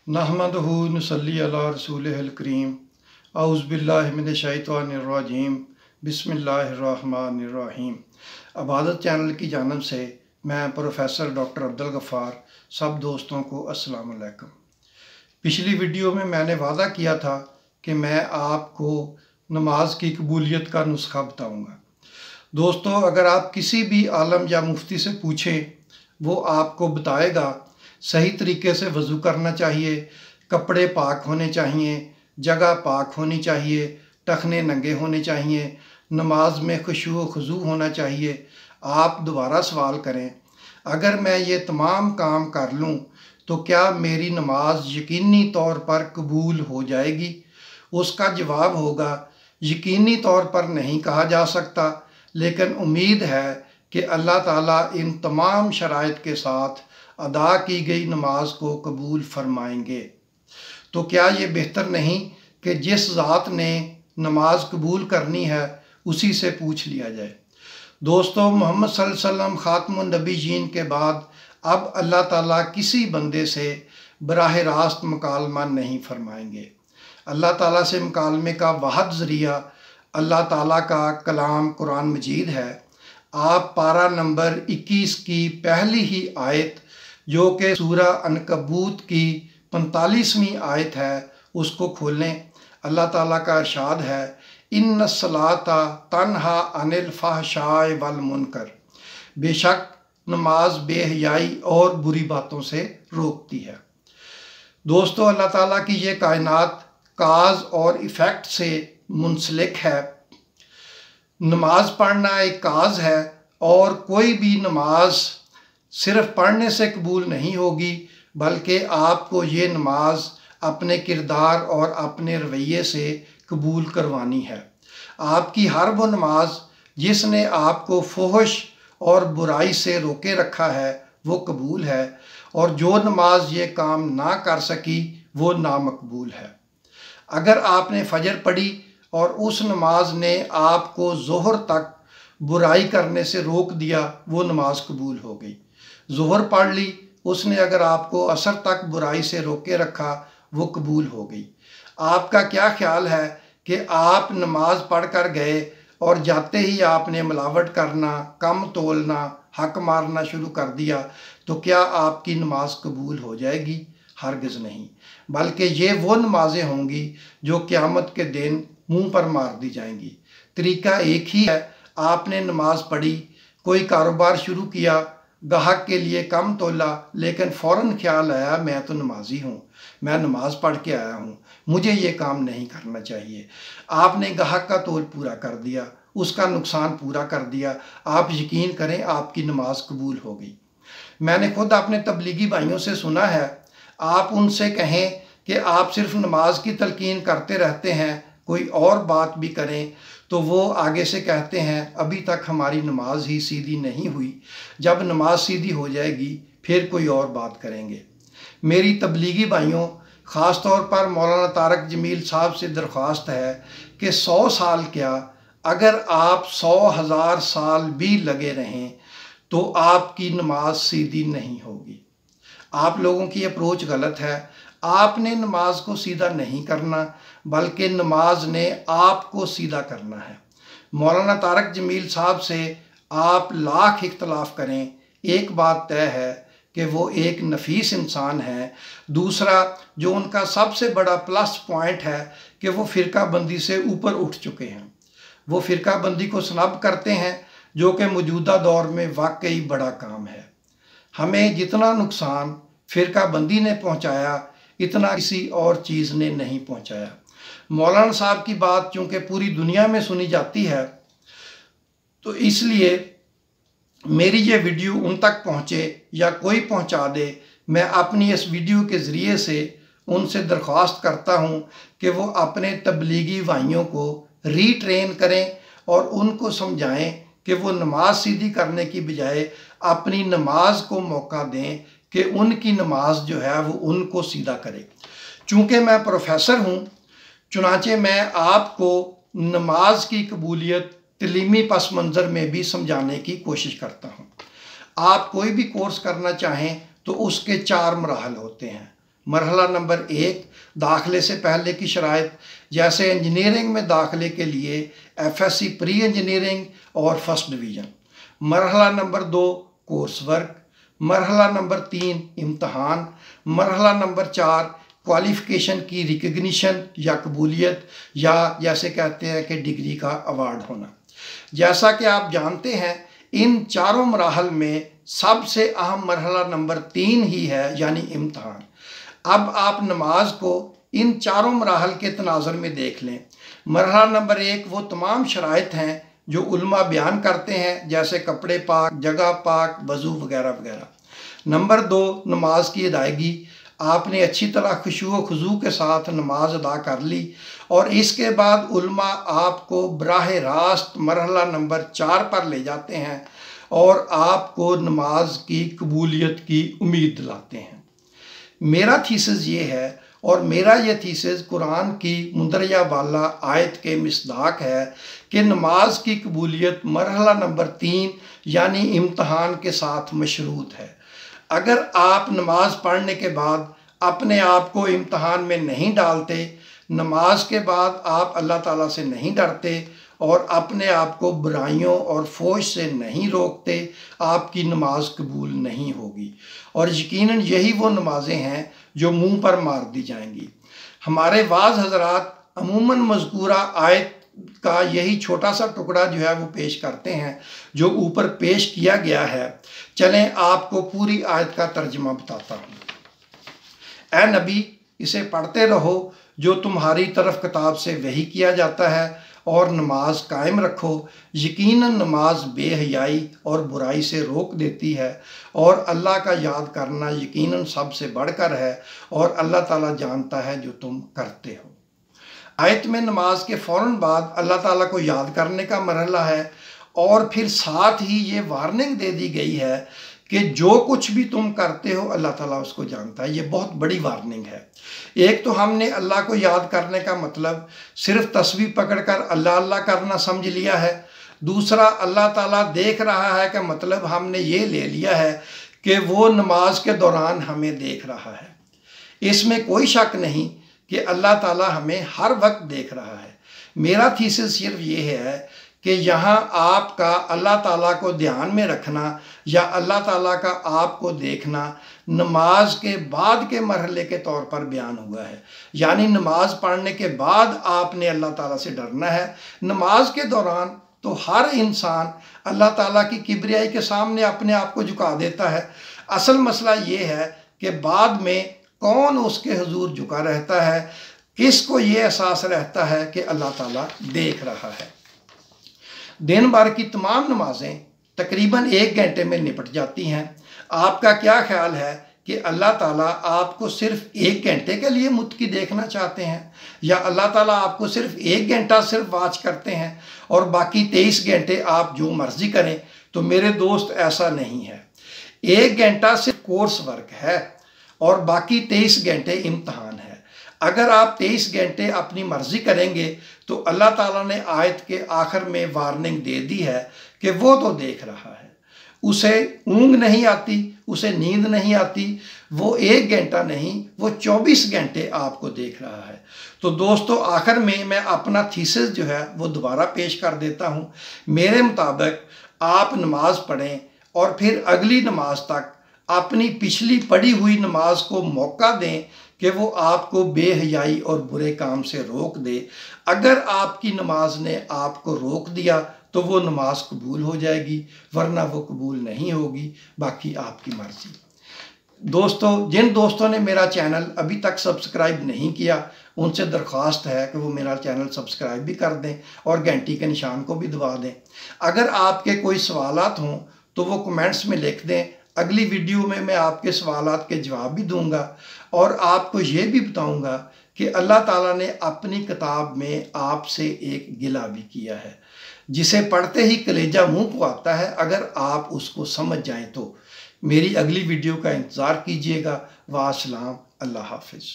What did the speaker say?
नहमदहु नसल्ली अला रसूलिहिल करीम औज़ुबिल्लाहि मिनश्शैतानिर्रजीम बिस्मिल्लाहिर्रहमानिर्रहीम। इबादत चैनल की जानब से मैं प्रोफेसर डॉक्टर अब्दुल गफ़ार सब दोस्तों को अस्सलाम वालेकुम। पिछली वीडियो में मैंने वादा किया था कि मैं आपको नमाज की कबूलियत का नुस्खा बताऊंगा। दोस्तों, अगर आप किसी भी आलम या मुफ्ती से पूछें, वो आपको बताएगा सही तरीके से वज़ू करना चाहिए, कपड़े पाक होने चाहिए, जगह पाक होनी चाहिए, टखने नंगे होने चाहिए, नमाज में खुशू खुजू होना चाहिए। आप दोबारा सवाल करें, अगर मैं ये तमाम काम कर लूँ तो क्या मेरी नमाज यकीनी तौर पर कबूल हो जाएगी? उसका जवाब होगा, यकीनी तौर पर नहीं कहा जा सकता, लेकिन उम्मीद है कि अल्लाह ताला इन तमाम शराइत के साथ अदा की गई नमाज को कबूल फरमाएंगे। तो क्या ये बेहतर नहीं कि जिस ज़ात ने नमाज कबूल करनी है उसी से पूछ लिया जाए। दोस्तों, मोहम्मद सल्लल्लाहु अलैहि वसल्लम खातमुन नबीयीन के बाद अब अल्लाह ताला किसी बंदे से बराह रास्त मुकालमा नहीं फरमाएंगे। अल्लाह ताला से मुकालमे का वाहिद ज़रिया अल्लाह ताला का कलाम कुरान मजीद है। आप पारा नंबर 21 की पहली ही आयत, जो कि सूरा अनकबूत की 45वीं आयत है, उसको खोलें। अल्लाह ताला का इरशाद है, इन्न सलाता तन्हा अनिल फहशाए वल मुनकर, बेशक नमाज बेहयाई और बुरी बातों से रोकती है। दोस्तों, अल्लाह ताला की ये कायनात काज और इफ़ेक्ट से मुंसलिक है। नमाज पढ़ना एक काज है और कोई भी नमाज सिर्फ पढ़ने से कबूल नहीं होगी, बल्कि आपको ये नमाज अपने किरदार और अपने रवैये से कबूल करवानी है। आपकी हर वो नमाज जिसने आपको फहश और बुराई से रोके रखा है वो कबूल है, और जो नमाज ये काम ना कर सकी वो नामकबूल है। अगर आपने फजर पढ़ी और उस नमाज ने आपको ज़ोहर तक बुराई करने से रोक दिया, वो नमाज कबूल हो गई। ज़ोहर पढ़ ली, उसने अगर आपको असर तक बुराई से रोके रखा, वो कबूल हो गई। आपका क्या ख्याल है कि आप नमाज पढ़ कर गए और जाते ही आपने मिलावट करना, कम तोलना, हक मारना शुरू कर दिया, तो क्या आपकी नमाज कबूल हो जाएगी? हरगिज़ नहीं, बल्कि ये वो नमाजें होंगी जो क़यामत के दिन मुंह पर मार दी जाएंगी। तरीका एक ही है, आपने नमाज पढ़ी, कोई कारोबार शुरू किया, गाहक के लिए कम तोला, लेकिन फ़ौरन ख्याल आया मैं तो नमाजी हूँ, मैं नमाज पढ़ के आया हूँ, मुझे ये काम नहीं करना चाहिए। आपने गाहक का तोल पूरा कर दिया, उसका नुकसान पूरा कर दिया। आप यकीन करें, आपकी नमाज कबूल हो गई। मैंने खुद अपने तबलीगी भाइयों से सुना है, आप उनसे कहें कि आप सिर्फ नमाज की तलकीन करते रहते हैं, कोई और बात भी करें तो वो आगे से कहते हैं अभी तक हमारी नमाज ही सीधी नहीं हुई, जब नमाज सीधी हो जाएगी फिर कोई और बात करेंगे। मेरी तबलीगी भाइयों, ख़ास तौर पर मौलाना तारक जमील साहब से दरख्वास्त है कि 100 साल क्या, अगर आप 100,000 साल भी लगे रहें तो आपकी नमाज सीधी नहीं होगी। आप लोगों की अप्रोच गलत है। आपने नमाज को सीधा नहीं करना, बल्कि नमाज ने आपको सीधा करना है। मौलाना तारक जमील साहब से आप लाख इख्तलाफ करें, एक बात तय है कि वो एक नफीस इंसान है। दूसरा, जो उनका सबसे बड़ा प्लस पॉइंट है कि वो फ़िरका बंदी से ऊपर उठ चुके हैं। वो फ़िरका बंदी को स्नब करते हैं, जो कि मौजूदा दौर में वाकई बड़ा काम है। हमें जितना नुकसान फ़िरका बंदी ने पहुँचाया, इतना किसी और चीज़ ने नहीं पहुँचाया। मौलाना साहब की बात चूँकि पूरी दुनिया में सुनी जाती है, तो इसलिए मेरी ये वीडियो उन तक पहुँचे या कोई पहुँचा दे, मैं अपनी इस वीडियो के ज़रिए से उनसे दरख्वास्त करता हूँ कि वो अपने तबलीगी भाइयों को रीट्रेन करें और उनको समझाएं कि वो नमाज सीधी करने की बजाय अपनी नमाज को मौका दें कि उनकी नमाज जो है वो उनको सीधा करे। चूँकि मैं प्रोफेसर हूँ, चुनाचे मैं आपको नमाज की कबूलियत तलीमी पस मंज़र में भी समझाने की कोशिश करता हूँ। आप कोई भी कोर्स करना चाहें तो उसके 4 मराहल होते हैं। मरहला नंबर 1, दाखिले से पहले की शराइत, जैसे इंजीनियरिंग में दाखिले के लिए FSC प्री इंजीनियरिंग और फर्स्ट डिवीज़न। मरहला नंबर 2, कोर्स वर्क। मरहला नंबर 3, इम्तहान। मरहला नंबर 4, क्वालिफ़िकेशन की रिकग्निशन या कबूलियत, या जैसे कहते हैं कि डिग्री का अवार्ड होना। जैसा कि आप जानते हैं, इन चारों मराहल में सबसे अहम मरहला नंबर 3 ही है, यानी इम्तहान। अब आप नमाज को इन चारों मराहल के तनाज़ुर में देख लें। मरहला नंबर 1 वो तमाम शराइत हैं जो उलमा बयान करते हैं, जैसे कपड़े पाक, जगह पाक, वज़ू वगैरह वगैरह। नंबर 2, नमाज की अदायगी। आपने अच्छी तरह खुशू व खुजू के साथ नमाज अदा कर ली और इसके बाद उलमा आपको बराह रास्त मरहला नंबर 4 पर ले जाते हैं और आपको नमाज की कबूलियत की उम्मीद दिलाते हैं। मेरा थीसिस ये है और मेरा ये थीसिस कुरान की मुंदरिया वाला आयत के मिसदाक है कि नमाज की कबूलियत मरहला नंबर 3 यानी इम्तहान के साथ मशरूत है। अगर आप नमाज पढ़ने के बाद अपने आप को इम्तहान में नहीं डालते, नमाज के बाद आप अल्लाह ताला से नहीं डरते और अपने आप को बुराइयों और फौश से नहीं रोकते, आपकी नमाज कबूल नहीं होगी। और यकीनन यही वो नमाजें हैं जो मुंह पर मार दी जाएंगी। हमारे वाज हजरात अमूमन मज़कूरा आयत का यही छोटा सा टुकड़ा जो है वो पेश करते हैं जो ऊपर पेश किया गया है। चलें आपको पूरी आयत का तर्जुमा बताता हूँ। ए नबी, इसे पढ़ते रहो जो तुम्हारी तरफ किताब से वही किया जाता है और नमाज कायम रखो। यकीनन नमाज बेहयाई और बुराई से रोक देती है और अल्लाह का याद करना यकीनन सबसे बढ़कर है और अल्लाह ताला जानता है जो तुम करते हो। आयत में नमाज के फ़ौरन बाद अल्लाह ताला को याद करने का मरहला है और फिर साथ ही ये वार्निंग दे दी गई है कि जो कुछ भी तुम करते हो अल्लाह ताला उसको जानता है। ये बहुत बड़ी वार्निंग है। एक तो हमने अल्लाह को याद करने का मतलब सिर्फ तस्बीह पकड़कर अल्लाह अल्लाह करना समझ लिया है। दूसरा, अल्लाह ताला देख रहा है का मतलब हमने ये ले लिया है कि वो नमाज के दौरान हमें देख रहा है। इसमें कोई शक नहीं कि अल्लाह ताला हमें हर वक्त देख रहा है। मेरा थीसिस सिर्फ ये है कि यहाँ आपका अल्लाह ताला को ध्यान में रखना या अल्लाह ताला का आपको देखना नमाज के बाद के मरहले के तौर पर बयान हुआ है। यानी नमाज पढ़ने के बाद आपने अल्लाह ताला से डरना है। नमाज के दौरान तो हर इंसान अल्लाह ताला की किबरियाई के सामने अपने आप को झुका देता है। असल मसला ये है कि बाद में कौन उसके हुजूर झुका रहता है, किसको ये एहसास रहता है कि अल्लाह ताला देख रहा है। दिन भर की तमाम नमाजें तकरीबन 1 घंटे में निपट जाती हैं। आपका क्या ख्याल है कि अल्लाह ताला आपको सिर्फ 1 घंटे के लिए मुत्की देखना चाहते हैं या अल्लाह ताला आपको सिर्फ 1 घंटा सिर्फ वाच करते हैं और बाकी 23 घंटे आप जो मर्जी करें? तो मेरे दोस्त, ऐसा नहीं है। 1 घंटा सिर्फ कोर्स वर्क है और बाकी 23 घंटे इम्तहान है। अगर आप 23 घंटे अपनी मर्जी करेंगे तो अल्लाह ताला ने आयत के आखिर में वार्निंग दे दी है कि वो तो देख रहा है। उसे ऊँग नहीं आती, उसे नींद नहीं आती, वो 1 घंटा नहीं, वो 24 घंटे आपको देख रहा है। तो दोस्तों, आखिर में मैं अपना थीसिस जो है वो दोबारा पेश कर देता हूँ। मेरे मुताबिक आप नमाज पढ़ें और फिर अगली नमाज तक अपनी पिछली पढ़ी हुई नमाज को मौका दें कि वो आपको बेहयाई और बुरे काम से रोक दे। अगर आपकी नमाज ने आपको रोक दिया तो वो नमाज कबूल हो जाएगी, वरना वो कबूल नहीं होगी। बाकी आपकी मर्ज़ी। दोस्तों, जिन दोस्तों ने मेरा चैनल अभी तक सब्सक्राइब नहीं किया, उनसे दरख्वास्त है कि वो मेरा चैनल सब्सक्राइब भी कर दें और घंटी के निशान को भी दबा दें। अगर आपके कोई सवालात हों तो वो कमेंट्स में लिख दें। अगली वीडियो में मैं आपके सवालात के जवाब भी दूंगा और आपको ये भी बताऊंगा कि अल्लाह ताला ने अपनी किताब में आपसे एक गिला भी किया है, जिसे पढ़ते ही कलेजा मुंह को आता है अगर आप उसको समझ जाएं तो। मेरी अगली वीडियो का इंतज़ार कीजिएगा। वास्सलाम, अल्लाह हाफिज़।